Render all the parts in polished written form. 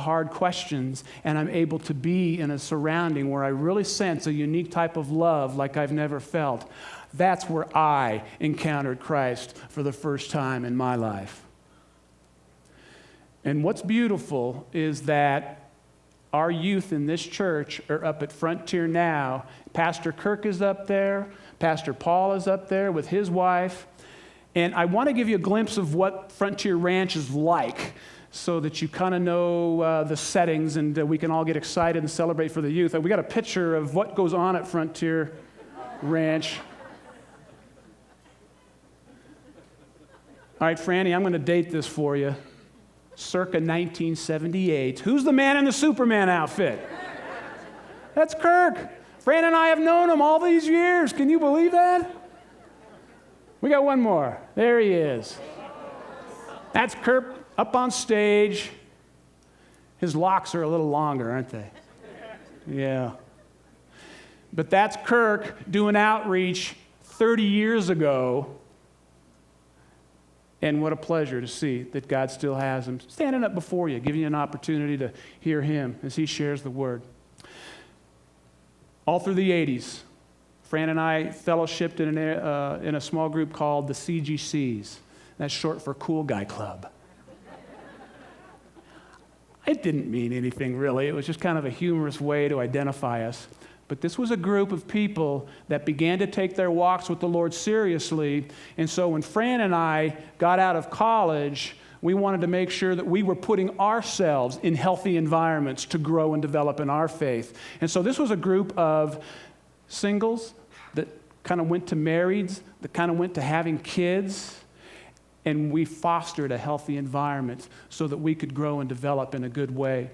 hard questions, and I'm able to be in a surrounding where I really sense a unique type of love like I've never felt. That's where I encountered Christ for the first time in my life. And what's beautiful is that our youth in this church are up at Frontier now. Pastor Kirk is up there. Pastor Paul is up there with his wife. And I want to give you a glimpse of what Frontier Ranch is like so that you kind of know the settings and we can all get excited and celebrate for the youth. We got a picture of what goes on at Frontier Ranch. All right, Franny, I'm going to date this for you. Circa 1978. Who's the man in the Superman outfit? That's Kirk. Fran and I have known him all these years. Can you believe that? We got one more. There he is. That's Kirk up on stage. His locks are a little longer, aren't they? Yeah. But that's Kirk doing outreach 30 years ago. And what a pleasure to see that God still has him standing up before you, giving you an opportunity to hear him as he shares the word. All through the 80s, Fran and I fellowshipped in a small group called the CGCs. That's short for Cool Guy Club. It didn't mean anything really. It was just kind of a humorous way to identify us. But this was a group of people that began to take their walks with the Lord seriously. And so when Fran and I got out of college, we wanted to make sure that we were putting ourselves in healthy environments to grow and develop in our faith. And so this was a group of singles that kind of went to marrieds, that kind of went to having kids. And we fostered a healthy environment so that we could grow and develop in a good way.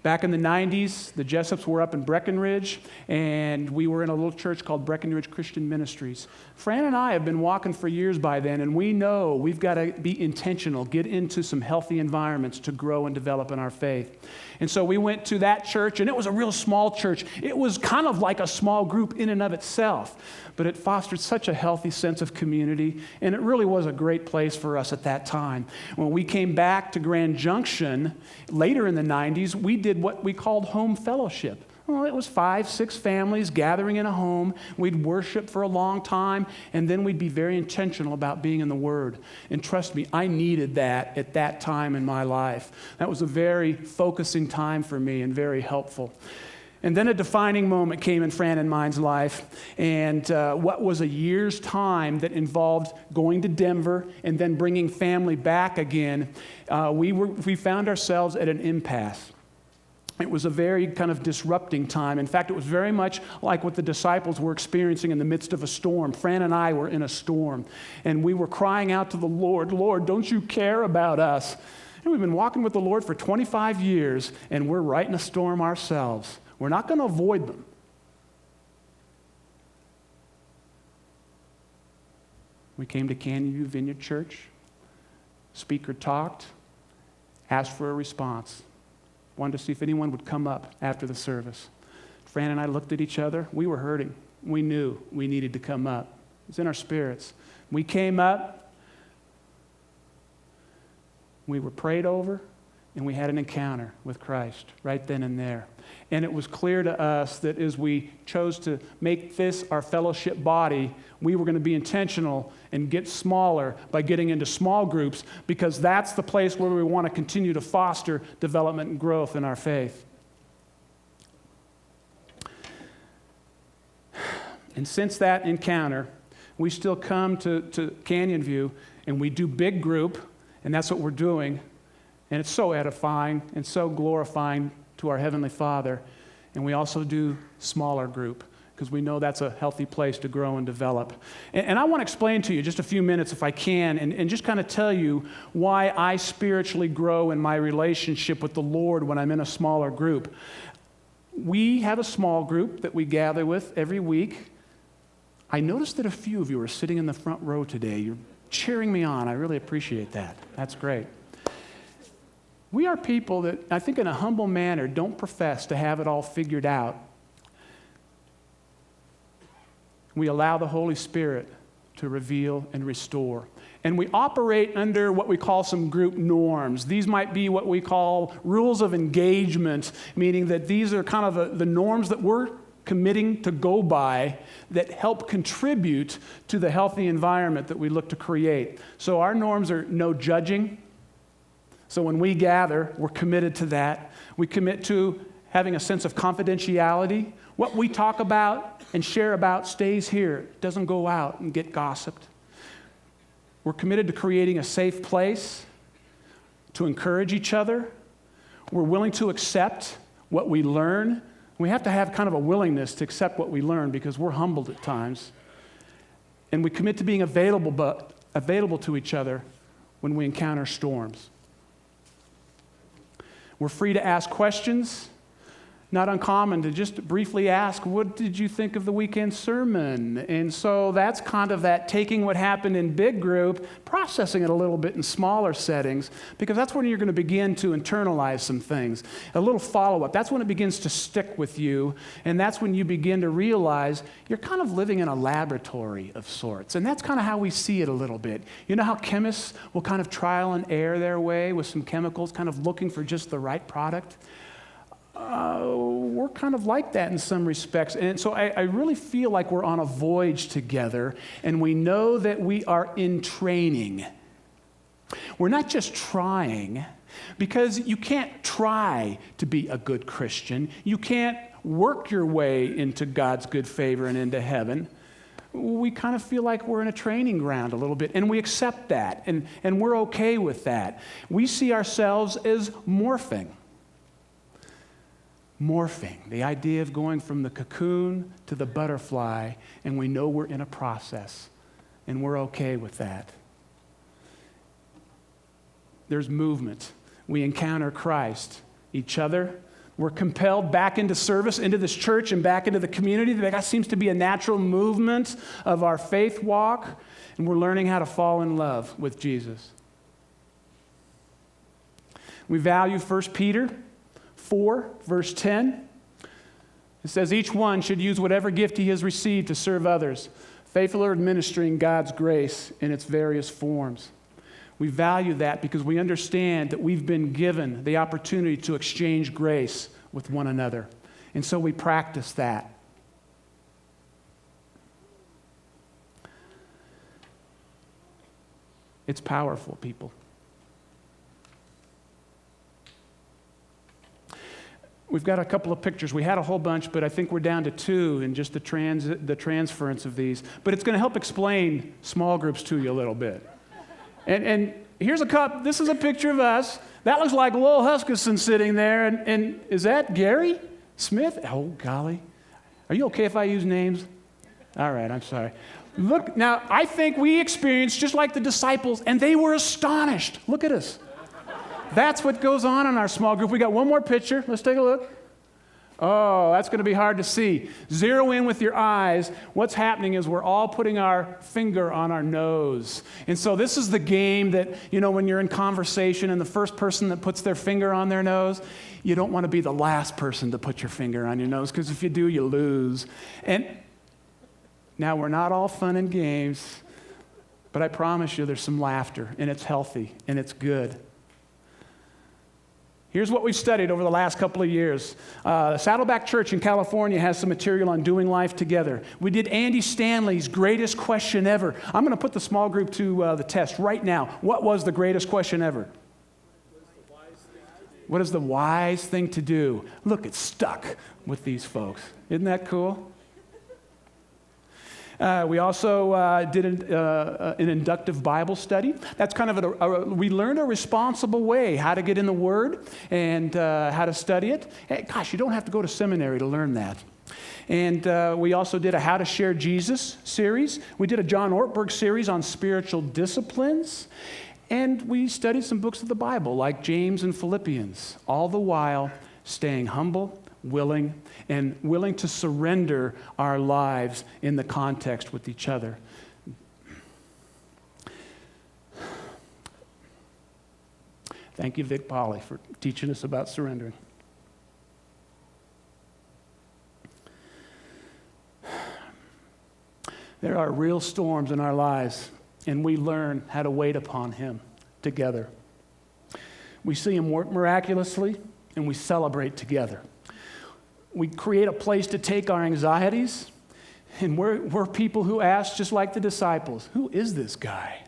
Back in the 90s, the Jessups were up in Breckenridge, and we were in a little church called Breckenridge Christian Ministries. Fran and I have been walking for years by then, and we know we've got to be intentional, get into some healthy environments to grow and develop in our faith. And so we went to that church, and it was a real small church. It was kind of like a small group in and of itself, but it fostered such a healthy sense of community, and it really was a great place for us at that time. When we came back to Grand Junction later in the 90s, we did what we called home fellowship. Well, it was 5, 6 families gathering in a home. We'd worship for a long time, and then we'd be very intentional about being in the Word. And trust me, I needed that at that time in my life. That was a very focusing time for me and very helpful. And then a defining moment came in Fran and mine's life, and what was a year's time that involved going to Denver and then bringing family back again, we found ourselves at an impasse. It was a very kind of disrupting time. In fact, it was very much like what the disciples were experiencing in the midst of a storm. Fran and I were in a storm, and we were crying out to the Lord, "Lord, don't you care about us?" And we've been walking with the Lord for 25 years, and we're right in a storm ourselves. We're not going to avoid them. We came to Canyon View Vineyard Church. Speaker talked, asked for a response. Wanted to see if anyone would come up after the service. Fran and I looked at each other. We were hurting. We knew we needed to come up. It was in our spirits. We came up. We were prayed over, and we had an encounter with Christ right then and there. And it was clear to us that as we chose to make this our fellowship body, we were going to be intentional and get smaller by getting into small groups, because that's the place where we want to continue to foster development and growth in our faith. And since that encounter, we still come to Canyon View, and we do big group, and that's what we're doing. And it's so edifying and so glorifying to our Heavenly Father. And we also do smaller group, because we know that's a healthy place to grow and develop. And I want to explain to you just a few minutes, if I can, and just kind of tell you why I spiritually grow in my relationship with the Lord when I'm in a smaller group. We have a small group that we gather with every week. I noticed that a few of you are sitting in the front row today. You're cheering me on. I really appreciate that. That's great. We are people that, I think in a humble manner, don't profess to have it all figured out. We allow the Holy Spirit to reveal and restore. And we operate under what we call some group norms. These might be what we call rules of engagement, meaning that these are kind of the norms that we're committing to go by that help contribute to the healthy environment that we look to create. So our norms are no judging. So when we gather, we're committed to that. We commit to having a sense of confidentiality. What we talk about and share about stays here. It doesn't go out and get gossiped. We're committed to creating a safe place to encourage each other. We're willing to accept what we learn. We have to have kind of a willingness to accept what we learn because we're humbled at times. And we commit to being available to each other when we encounter storms. We're free to ask questions. Not uncommon to just briefly ask, what did you think of the weekend sermon? And so that's kind of that taking what happened in big group, processing it a little bit in smaller settings, because that's when you're going to begin to internalize some things. A little follow-up, that's when it begins to stick with you, and that's when you begin to realize you're kind of living in a laboratory of sorts. And that's kind of how we see it a little bit. You know how chemists will kind of trial and error their way with some chemicals, kind of looking for just the right product? We're kind of like that in some respects. And so I really feel like we're on a voyage together, and we know that we are in training. We're not just trying, because you can't try to be a good Christian. You can't work your way into God's good favor and into heaven. We kind of feel like we're in a training ground a little bit, and we accept that, and we're okay with that. We see ourselves as morphing, the idea of going from the cocoon to the butterfly, and we know we're in a process, and we're okay with that. There's movement. We encounter Christ, each other. We're compelled back into service, into this church and back into the community. That seems to be a natural movement of our faith walk, and we're learning how to fall in love with Jesus. We value 1 Peter 4, verse 10. It says, each one should use whatever gift he has received to serve others, faithfully administering God's grace in its various forms. We value that because we understand that we've been given the opportunity to exchange grace with one another. And so we practice that. It's powerful, people. We've got a couple of pictures. We had a whole bunch, but I think we're down to 2 in just the transference of these. But it's going to help explain small groups to you a little bit. And here's a cup. This is a picture of us. That looks like Lowell Huskisson sitting there. And is that Gary Smith? Oh, golly. Are you okay if I use names? All right, I'm sorry. Look, now, I think we experienced just like the disciples, and they were astonished. Look at us. That's what goes on in our small group. We got one more picture. Let's take a look. Oh, that's going to be hard to see. Zero in with your eyes. What's happening is we're all putting our finger on our nose. And so this is the game that, when you're in conversation and the first person that puts their finger on their nose, you don't want to be the last person to put your finger on your nose, because if you do, you lose. And now we're not all fun and games, but I promise you there's some laughter, and it's healthy, and it's good. Here's what we've studied over the last couple of years. Saddleback Church in California has some material on doing life together. We did Andy Stanley's greatest question ever. I'm going to put the small group to the test right now. What was the greatest question ever? What is the wise thing to do? Look, it's stuck with these folks. Isn't that cool? We also did an inductive Bible study. That's kind of we learned a responsible way, how to get in the Word and how to study it. Hey, gosh, you don't have to go to seminary to learn that. And we also did a How to Share Jesus series. We did a John Ortberg series on spiritual disciplines. And we studied some books of the Bible, like James and Philippians, all the while staying humble, willing to surrender our lives in the context with each other. Thank you, Vic Polly, for teaching us about surrendering. There are real storms in our lives, and we learn how to wait upon him together. We see him work miraculously, and we celebrate together. We create a place to take our anxieties, and we're people who ask, just like the disciples, who is this guy?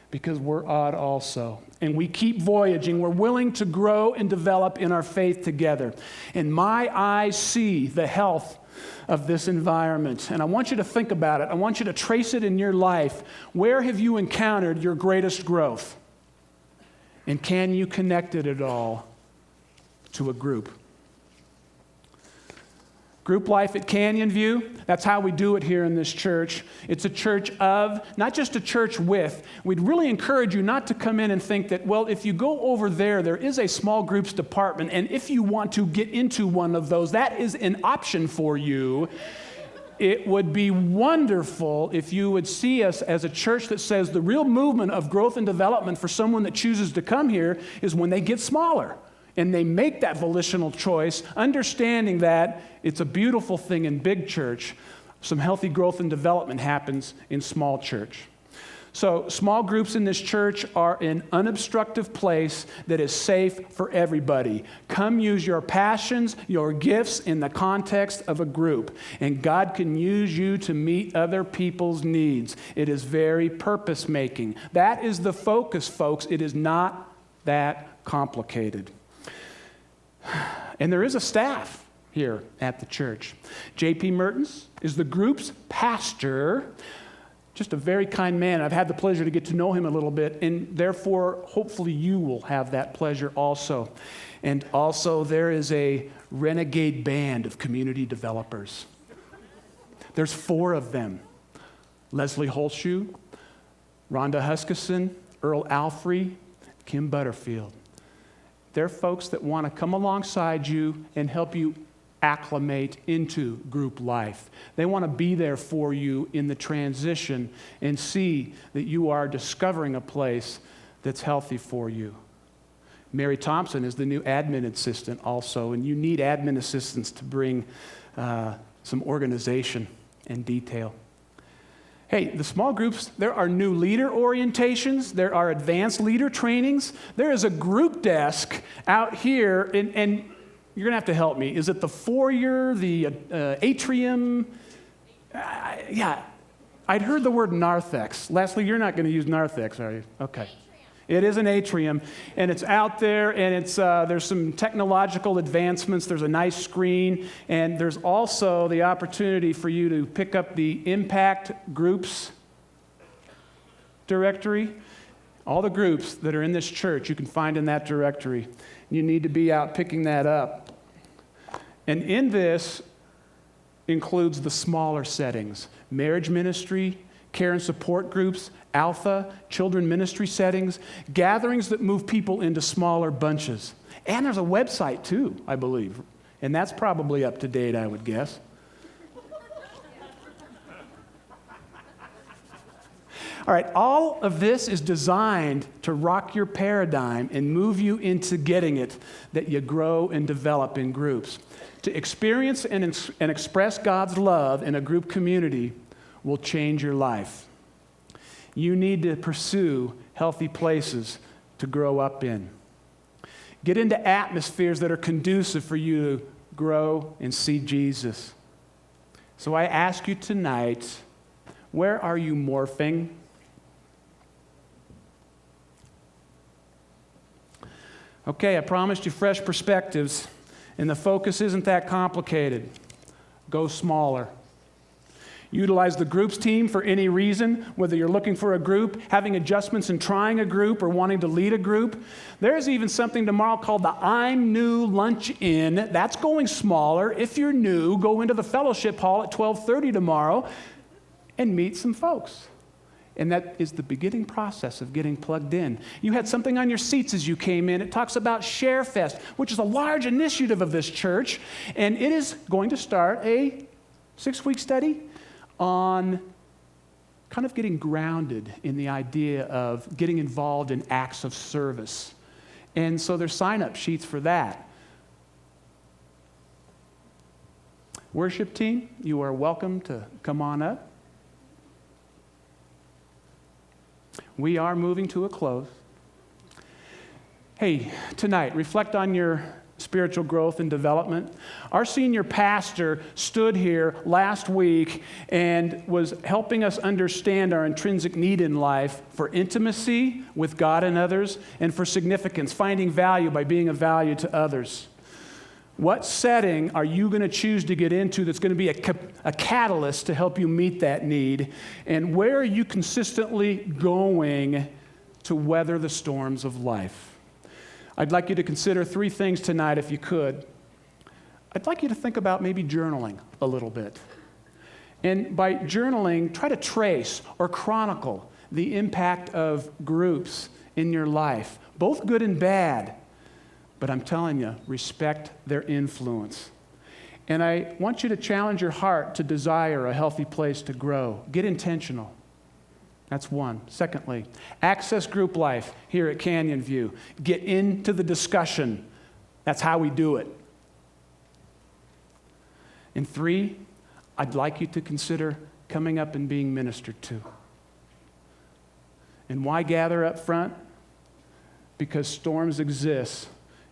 Because we're odd also. And we keep voyaging. We're willing to grow and develop in our faith together. And my eyes see the health of this environment. And I want you to think about it. I want you to trace it in your life. Where have you encountered your greatest growth? And can you connect it at all to a group? Group life at Canyon View, that's how we do it here in this church. It's a church of, not just a church with. We'd really encourage you not to come in and think that, well, if you go over there, there is a small groups department, and if you want to get into one of those, that is an option for you. It would be wonderful if you would see us as a church that says the real movement of growth and development for someone that chooses to come here is when they get smaller. And they make that volitional choice, understanding that it's a beautiful thing in big church. Some healthy growth and development happens in small church. So small groups in this church are an unobstructive place that is safe for everybody. Come use your passions, your gifts in the context of a group. And God can use you to meet other people's needs. It is very purpose-making. That is the focus, folks. It is not that complicated. And there is a staff here at the church. J.P. Mertens is the group's pastor, just a very kind man. I've had the pleasure to get to know him a little bit, and therefore, hopefully you will have that pleasure also. And also, there is a renegade band of community developers. There's 4 of them. Leslie Holshoe, Rhonda Huskisson, Earl Alfrey, Kim Butterfield. They're folks that want to come alongside you and help you acclimate into group life. They want to be there for you in the transition and see that you are discovering a place that's healthy for you. Mary Thompson is the new admin assistant also, and you need admin assistants to bring some organization and detail. Hey, the small groups, there are new leader orientations. There are advanced leader trainings. There is a group desk out here, and you're going to have to help me. Is it the foyer, the atrium? Yeah, I'd heard the word narthex. Leslie, you're not going to use narthex, are you? Okay. It is an atrium, and it's out there, and it's there's some technological advancements. There's a nice screen, and there's also the opportunity for you to pick up the Impact Groups directory. All the groups that are in this church you can find in that directory. You need to be out picking that up. And in this includes the smaller settings, marriage ministry, care and support groups, Alpha, children ministry settings, gatherings that move people into smaller bunches. And there's a website too, I believe. And that's probably up to date, I would guess. All right, all of this is designed to rock your paradigm and move you into getting it, that you grow and develop in groups. To experience and express God's love in a group community will change your life. You need to pursue healthy places to grow up in. Get into atmospheres that are conducive for you to grow and see Jesus. So I ask you tonight, where are you morphing? Okay, I promised you fresh perspectives, and the focus isn't that complicated. Go smaller. Utilize the groups team for any reason, whether you're looking for a group, having adjustments in trying a group, or wanting to lead a group. There's even something tomorrow called the I'm New Lunch-In. That's going smaller. If you're new, go into the fellowship hall at 12:30 tomorrow and meet some folks. And that is the beginning process of getting plugged in. You had something on your seats as you came in. It talks about ShareFest, which is a large initiative of this church, and it is going to start a 6-week study on kind of getting grounded in the idea of getting involved in acts of service. And so there's sign-up sheets for that. Worship team, you are welcome to come on up. we are moving to a close. Hey, tonight, reflect on your spiritual growth and development. Our senior pastor stood here last week and was helping us understand our intrinsic need in life for intimacy with God and others, and for significance, finding value by being of value to others. What setting are you going to choose to get into that's going to be a catalyst to help you meet that need? And where are you consistently going to weather the storms of life? I'd like you to consider 3 things tonight if you could. I'd like you to think about maybe journaling a little bit. And by journaling, try to trace or chronicle the impact of groups in your life, both good and bad. But I'm telling you, respect their influence. And I want you to challenge your heart to desire a healthy place to grow. Get intentional. That's one. Secondly, access group life here at Canyon View. Get into the discussion. That's how we do it. And 3, I'd like you to consider coming up and being ministered to. And why gather up front? Because storms exist,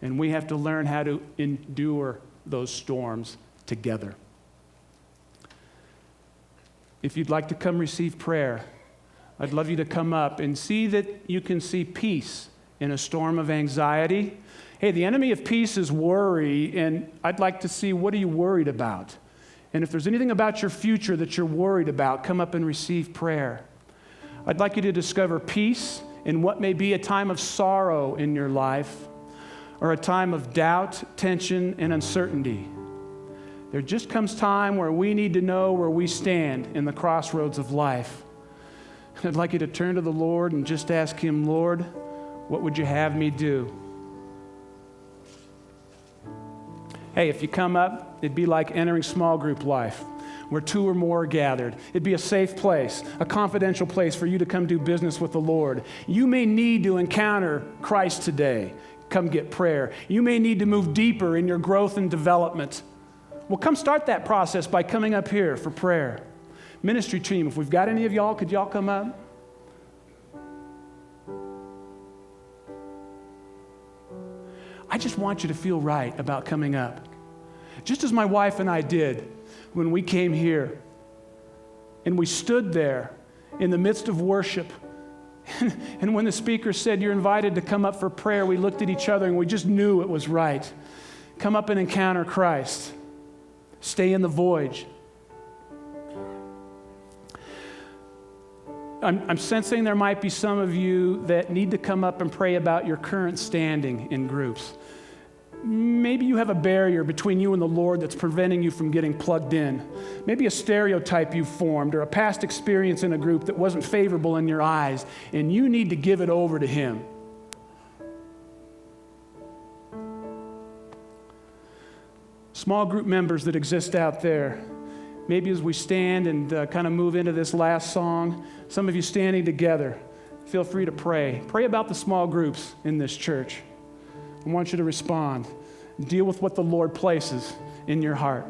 and we have to learn how to endure those storms together. If you'd like to come receive prayer, I'd love you to come up and see that you can see peace in a storm of anxiety. Hey, the enemy of peace is worry, and I'd like to see, what are you worried about? And if there's anything about your future that you're worried about, come up and receive prayer. I'd like you to discover peace in what may be a time of sorrow in your life, or a time of doubt, tension, and uncertainty. There just comes time where we need to know where we stand in the crossroads of life. I'd like you to turn to the Lord and just ask Him, Lord, what would you have me do? Hey, if you come up, it'd be like entering small group life, where 2 or more are gathered. It'd be a safe place, a confidential place for you to come do business with the Lord. You may need to encounter Christ today. Come get prayer. You may need to move deeper in your growth and development. Well, come start that process by coming up here for prayer. Ministry team, if we've got any of y'all, could y'all come up? I just want you to feel right about coming up. Just as my wife and I did when we came here and we stood there in the midst of worship. And when the speaker said, you're invited to come up for prayer, we looked at each other and we just knew it was right. Come up and encounter Christ. Stay in the voyage. I'm sensing there might be some of you that need to come up and pray about your current standing in groups. Maybe you have a barrier between you and the Lord that's preventing you from getting plugged in. Maybe a stereotype you've formed or a past experience in a group that wasn't favorable in your eyes, and you need to give it over to Him. Small group members that exist out there, maybe as we stand and kind of move into this last song, some of you standing together, feel free to pray. Pray about the small groups in this church. I want you to respond. Deal with what the Lord places in your heart.